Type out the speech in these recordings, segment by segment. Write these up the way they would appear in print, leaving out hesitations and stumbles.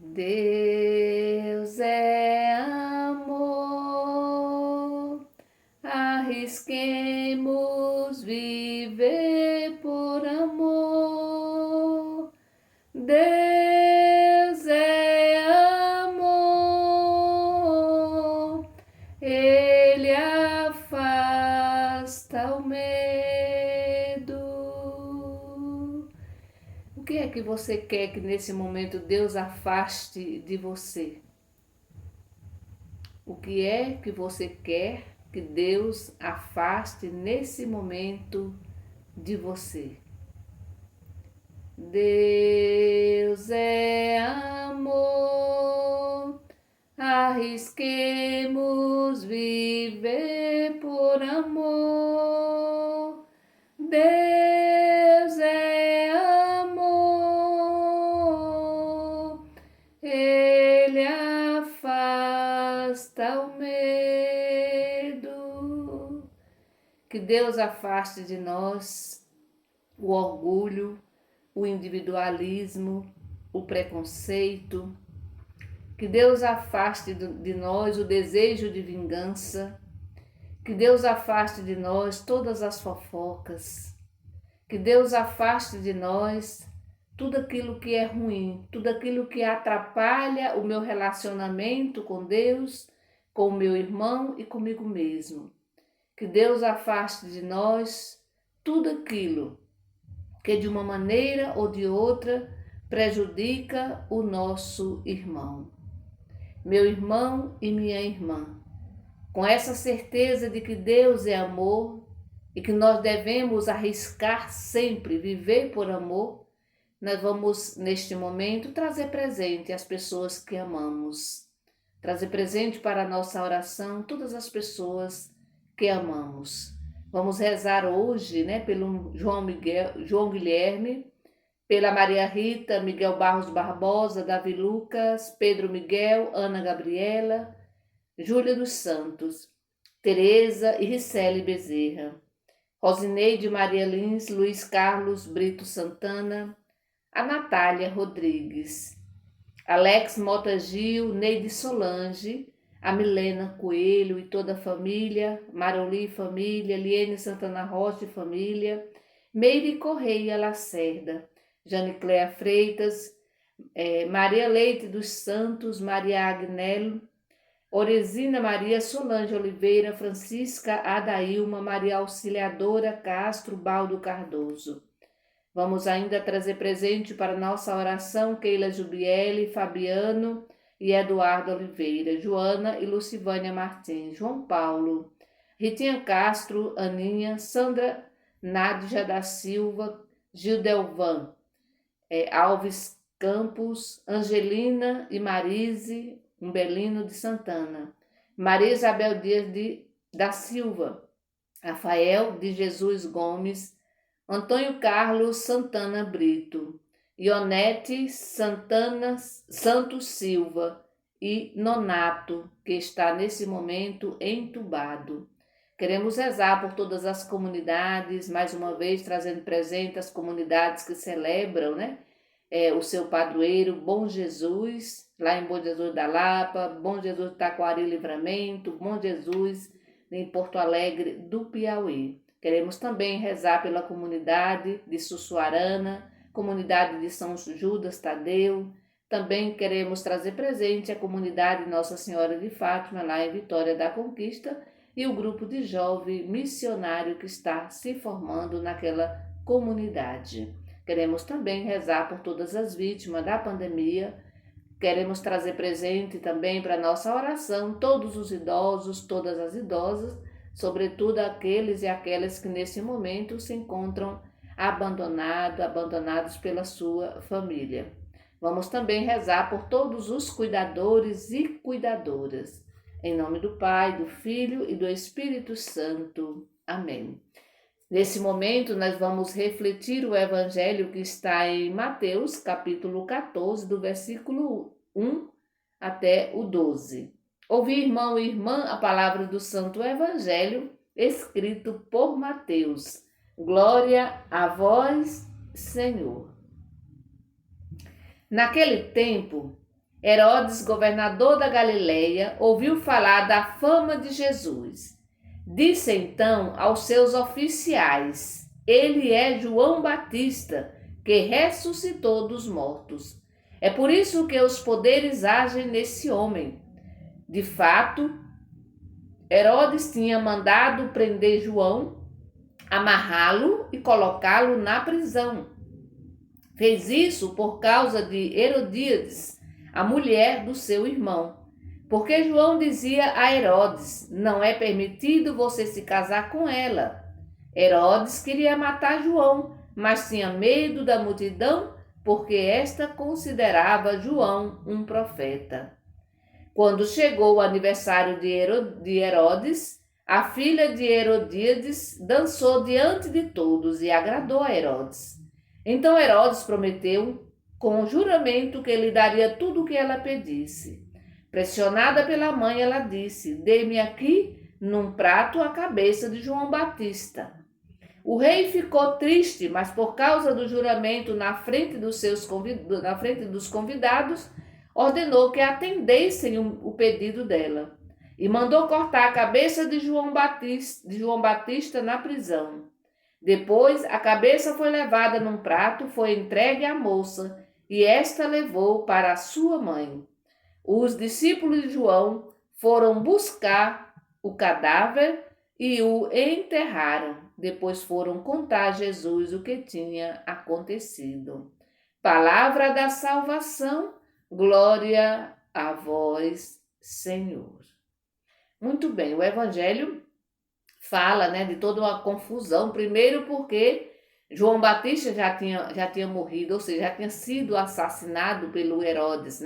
Deus é amor, arrisquemos viver por amor. Deus é amor, Ele afasta o medo. O que é que você quer que nesse momento Deus afaste de você? O que é que você quer que Deus afaste nesse momento de você? Deus é amor, arrisquemos viver por amor. Deus é amor, Ele afasta o medo. Que Deus afaste de nós o orgulho, o individualismo, o preconceito. Que Deus afaste de nós o desejo de vingança. Que Deus afaste de nós todas as fofocas. Que Deus afaste de nós tudo aquilo que é ruim, tudo aquilo que atrapalha o meu relacionamento com Deus, com o meu irmão e comigo mesmo. Que Deus afaste de nós tudo aquilo que de uma maneira ou de outra prejudica o nosso irmão. Meu irmão e minha irmã, com essa certeza de que Deus é amor e que nós devemos arriscar sempre viver por amor, nós vamos neste momento trazer presente as pessoas que amamos. Trazer presente para a nossa oração todas as pessoas que amamos. Vamos rezar hoje, pelo João Guilherme, pela Maria Rita, Miguel Barros Barbosa, Davi Lucas, Pedro Miguel, Ana Gabriela, Júlia dos Santos, Tereza e Ricele Bezerra, Rosineide Maria Lins, Luiz Carlos Brito Santana, a Natália Rodrigues, Alex Mota Gil, Neide Solange, a Milena Coelho e toda a família, Maroli e família, Liene Santana Rocha e família, Meire Correia Lacerda, Janicléa Freitas, Maria Leite dos Santos, Maria Agnello, Oresina Maria Solange Oliveira, Francisca Adailma, Maria Auxiliadora Castro Baldo Cardoso. Vamos ainda trazer presente para nossa oração Keila Jubiele, Fabiano e Eduardo Oliveira, Joana e Lucivânia Martins, João Paulo, Ritinha Castro, Aninha, Sandra Nádia da Silva, Gildelvan, Alves Campos, Angelina e Marise Umbelino de Santana, Maria Isabel Dias da Silva, Rafael de Jesus Gomes, Antônio Carlos Santana Brito, Ionete Santos Silva e Nonato, que está nesse momento entubado. Queremos rezar por todas as comunidades, mais uma vez trazendo presente as comunidades que celebram, o seu padroeiro, Bom Jesus, lá em Bom Jesus da Lapa, Bom Jesus de Taquari Livramento, Bom Jesus em Porto Alegre do Piauí. Queremos também rezar pela comunidade de Sussuarana, comunidade de São Judas Tadeu. Também queremos trazer presente a comunidade Nossa Senhora de Fátima, lá em Vitória da Conquista, e o grupo de jovem missionário que está se formando naquela comunidade. Queremos também rezar por todas as vítimas da pandemia. Queremos trazer presente também para nossa oração todos os idosos, todas as idosas, sobretudo aqueles e aquelas que nesse momento se encontram abandonados pela sua família. Vamos também rezar por todos os cuidadores e cuidadoras. Em nome do Pai, do Filho e do Espírito Santo. Amém. Nesse momento, nós vamos refletir o evangelho que está em Mateus, capítulo 14, do versículo 1 até o 12. Ouvi, irmão e irmã, a palavra do Santo Evangelho, escrito por Mateus. Glória a vós, Senhor. Naquele tempo, Herodes, governador da Galileia, ouviu falar da fama de Jesus. Disse então aos seus oficiais: Ele é João Batista, que ressuscitou dos mortos. É por isso que os poderes agem nesse homem. De fato, Herodes tinha mandado prender João, amarrá-lo e colocá-lo na prisão. Fez isso por causa de Herodíades, a mulher do seu irmão. Porque João dizia a Herodes: Não é permitido você se casar com ela. Herodes queria matar João, mas tinha medo da multidão, porque esta considerava João um profeta. Quando chegou o aniversário de Herodes, a filha de Herodíades dançou diante de todos e agradou a Herodes. Então Herodes prometeu com juramento que lhe daria tudo o que ela pedisse. Pressionada pela mãe, ela disse: Dê-me aqui, num prato, a cabeça de João Batista. O rei ficou triste, mas por causa do juramento na frente dos convidados, ordenou que atendessem o pedido dela e mandou cortar a cabeça de João Batista na prisão. Depois, a cabeça foi levada num prato, foi entregue à moça e esta levou para a sua mãe. Os discípulos de João foram buscar o cadáver e o enterraram. Depois foram contar a Jesus o que tinha acontecido. Palavra da salvação, glória a vós, Senhor. Muito bem, o Evangelho fala, de toda uma confusão. Primeiro porque João Batista já tinha morrido, ou seja, já tinha sido assassinado pelo Herodes,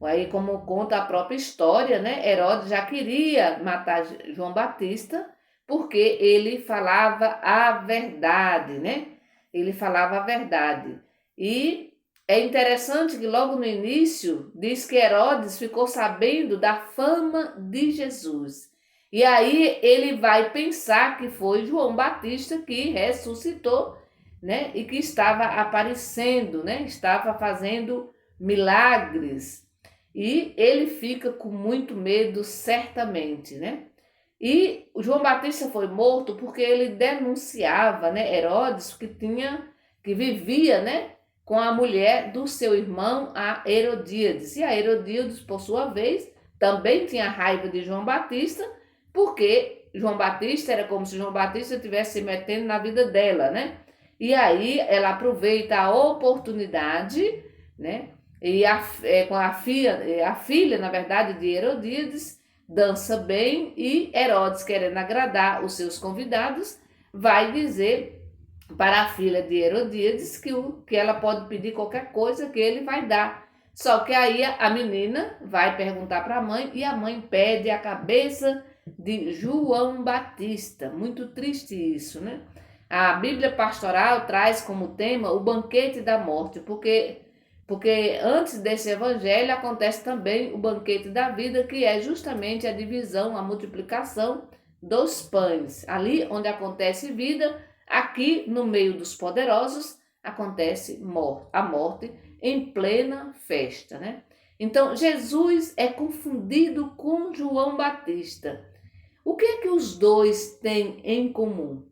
Aí, como conta a própria história, Herodes já queria matar João Batista porque ele falava a verdade, Ele falava a verdade. E é interessante que logo no início diz que Herodes ficou sabendo da fama de Jesus. E aí ele vai pensar que foi João Batista que ressuscitou, E que estava aparecendo, Estava fazendo milagres. E ele fica com muito medo, certamente, E o João Batista foi morto porque ele denunciava, Herodes, que vivia, com a mulher do seu irmão, a Herodíades. E a Herodíades, por sua vez, também tinha raiva de João Batista, porque João Batista era como se João Batista estivesse se metendo na vida dela, E aí ela aproveita a oportunidade, E com a filha, na verdade, de Herodíades, dança bem e Herodes, querendo agradar os seus convidados, vai dizer para a filha de Herodíades que ela pode pedir qualquer coisa que ele vai dar. Só que aí a menina vai perguntar para a mãe e a mãe pede a cabeça de João Batista. Muito triste isso, A Bíblia Pastoral traz como tema o banquete da morte, porque antes desse evangelho acontece também o banquete da vida, que é justamente a divisão, a multiplicação dos pães. Ali onde acontece vida, aqui no meio dos poderosos, acontece a morte em plena festa, Então, Jesus é confundido com João Batista. O que é que os dois têm em comum?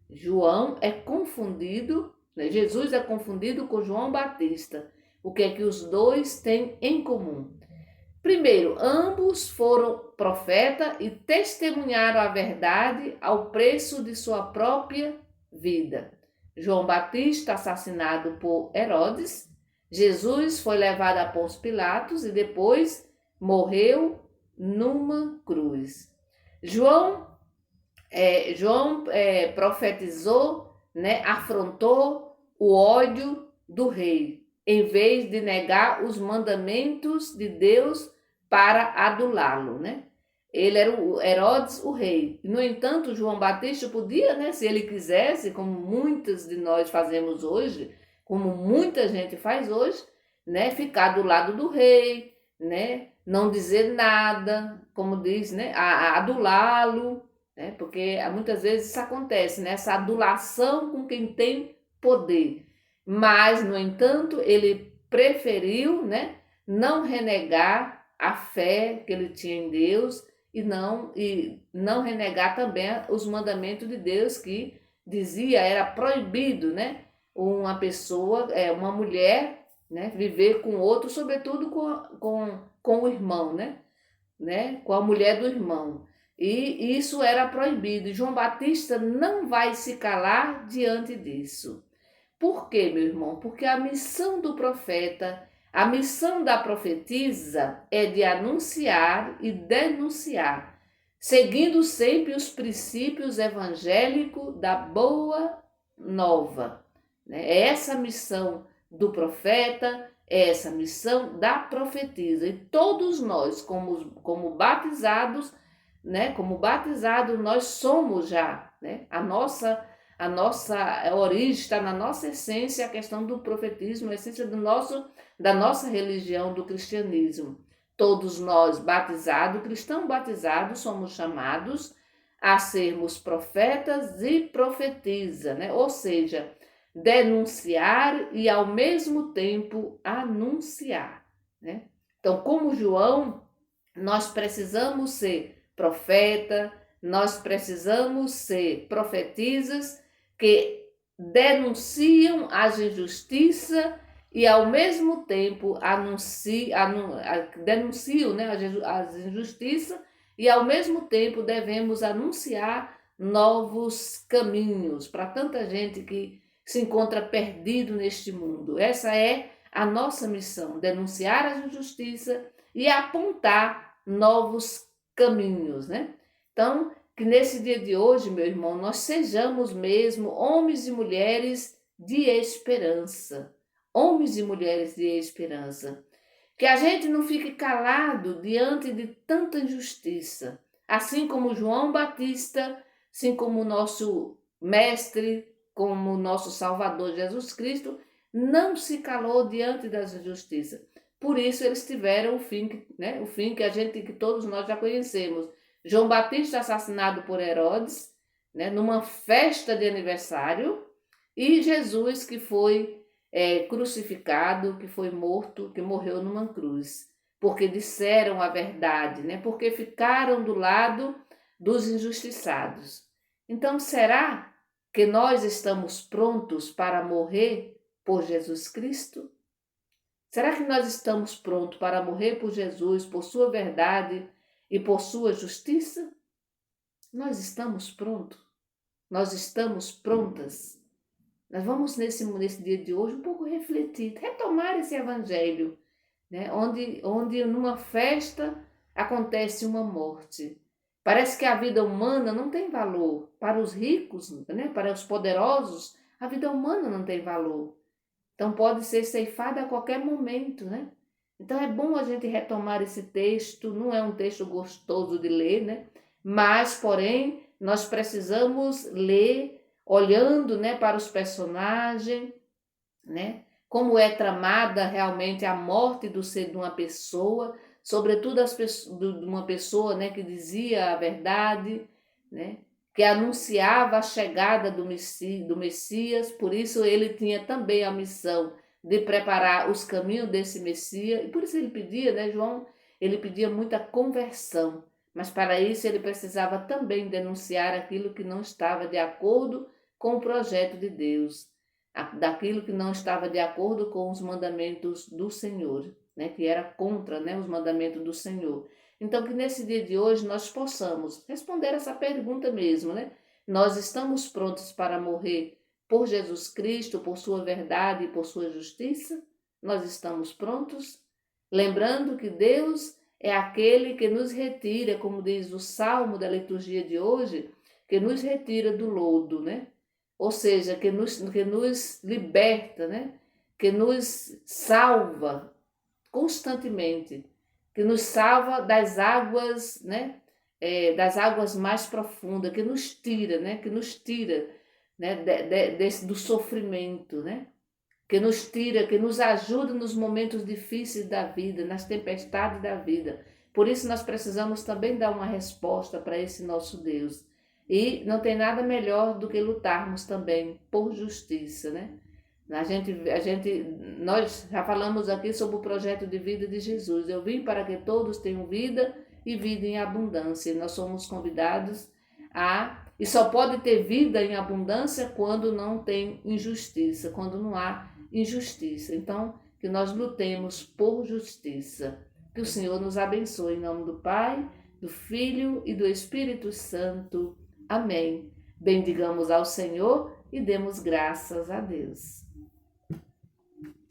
Jesus é confundido com João Batista. O que é que os dois têm em comum? Primeiro, ambos foram profetas e testemunharam a verdade ao preço de sua própria vida. João Batista, assassinado por Herodes. Jesus foi levado a Pôncio Pilatos e depois morreu numa cruz. João profetizou, afrontou o ódio do rei, em vez de negar os mandamentos de Deus para adulá-lo, Ele era o Herodes, o rei. No entanto, João Batista podia, se ele quisesse, como muitas de nós fazemos hoje, como muita gente faz hoje, ficar do lado do rei, não dizer nada, como diz, adulá-lo, porque muitas vezes isso acontece, essa adulação com quem tem poder. Mas, no entanto, ele preferiu, não renegar a fé que ele tinha em Deus e não renegar também os mandamentos de Deus que dizia, era proibido, né? Uma pessoa, uma mulher, né? Viver com outro, sobretudo com o irmão, né? Com a mulher do irmão. E isso era proibido. E João Batista não vai se calar diante disso. Por quê, meu irmão? Porque a missão do profeta, a missão da profetisa é de anunciar e denunciar, seguindo sempre os princípios evangélicos da boa nova, né? É essa a missão do profeta, é essa a missão da profetisa. E todos nós, como batizados, né? Como batizados, nós somos já, né? A nossa origem está na nossa essência, a questão do profetismo, a essência da nossa religião, do cristianismo. Todos nós batizados, cristãos batizados, somos chamados a sermos profetas e profetisa, né? Ou seja, denunciar e ao mesmo tempo anunciar, né? Então, como João, nós precisamos ser profeta, nós precisamos ser profetisas que denunciam as injustiças e ao mesmo tempo denunciam, né, as injustiças e ao mesmo tempo devemos anunciar novos caminhos para tanta gente que se encontra perdido neste mundo. Essa é a nossa missão, denunciar as injustiças e apontar novos caminhos, né? Então, que nesse dia de hoje, meu irmão, nós sejamos mesmo homens e mulheres de esperança. Homens e mulheres de esperança. Que a gente não fique calado diante de tanta injustiça. Assim como João Batista, assim como o nosso mestre, como o nosso Salvador Jesus Cristo, não se calou diante das injustiças. Por isso eles tiveram o fim, né? O fim que todos nós já conhecemos. João Batista assassinado por Herodes, né? Numa festa de aniversário, e Jesus que foi crucificado, que foi morto, que morreu numa cruz, porque disseram a verdade, né? Porque ficaram do lado dos injustiçados. Então, será que nós estamos prontos para morrer por Jesus Cristo? Será que nós estamos prontos para morrer por Jesus, por sua verdade e por sua justiça? Nós estamos prontos? Nós estamos prontas? Nós vamos nesse dia de hoje um pouco refletir, retomar esse evangelho, né? Onde numa festa acontece uma morte. Parece que a vida humana não tem valor. Para os ricos, né? Para os poderosos, a vida humana não tem valor. Então pode ser ceifada a qualquer momento, né? Então é bom a gente retomar esse texto, não é um texto gostoso de ler, né? Mas, porém, nós precisamos ler olhando, né, para os personagens, né? Como é tramada realmente a morte do ser de uma pessoa, sobretudo de uma pessoa, né, que dizia a verdade, né? Que anunciava a chegada do Messias, por isso ele tinha também a missão de preparar os caminhos desse Messias, e por isso ele pedia, né, João, ele pedia muita conversão, mas para isso ele precisava também denunciar aquilo que não estava de acordo com o projeto de Deus, daquilo que não estava de acordo com os mandamentos do Senhor, né, que era contra, né, os mandamentos do Senhor. Então, que nesse dia de hoje nós possamos responder essa pergunta mesmo, né? Nós estamos prontos para morrer por Jesus Cristo, por sua verdade e por sua justiça? Nós estamos prontos? Lembrando que Deus é aquele que nos retira, como diz o salmo da liturgia de hoje, que nos retira do lodo, né? Ou seja, que nos liberta, né? Que nos salva constantemente, que nos salva das águas, né? Das águas mais profundas, que nos tira, né? Que nos tira, né? Do sofrimento, né? Que nos tira, que nos ajuda nos momentos difíceis da vida, nas tempestades da vida. Por isso nós precisamos também dar uma resposta para esse nosso Deus. E não tem nada melhor do que lutarmos também por justiça, né? Nós já falamos aqui sobre o projeto de vida de Jesus. Eu vim para que todos tenham vida e vida em abundância. E nós somos convidados e só pode ter vida em abundância quando não tem injustiça, quando não há injustiça. Então, que nós lutemos por justiça. Que o Senhor nos abençoe em nome do Pai, do Filho e do Espírito Santo. Amém. Bendigamos ao Senhor e demos graças a Deus.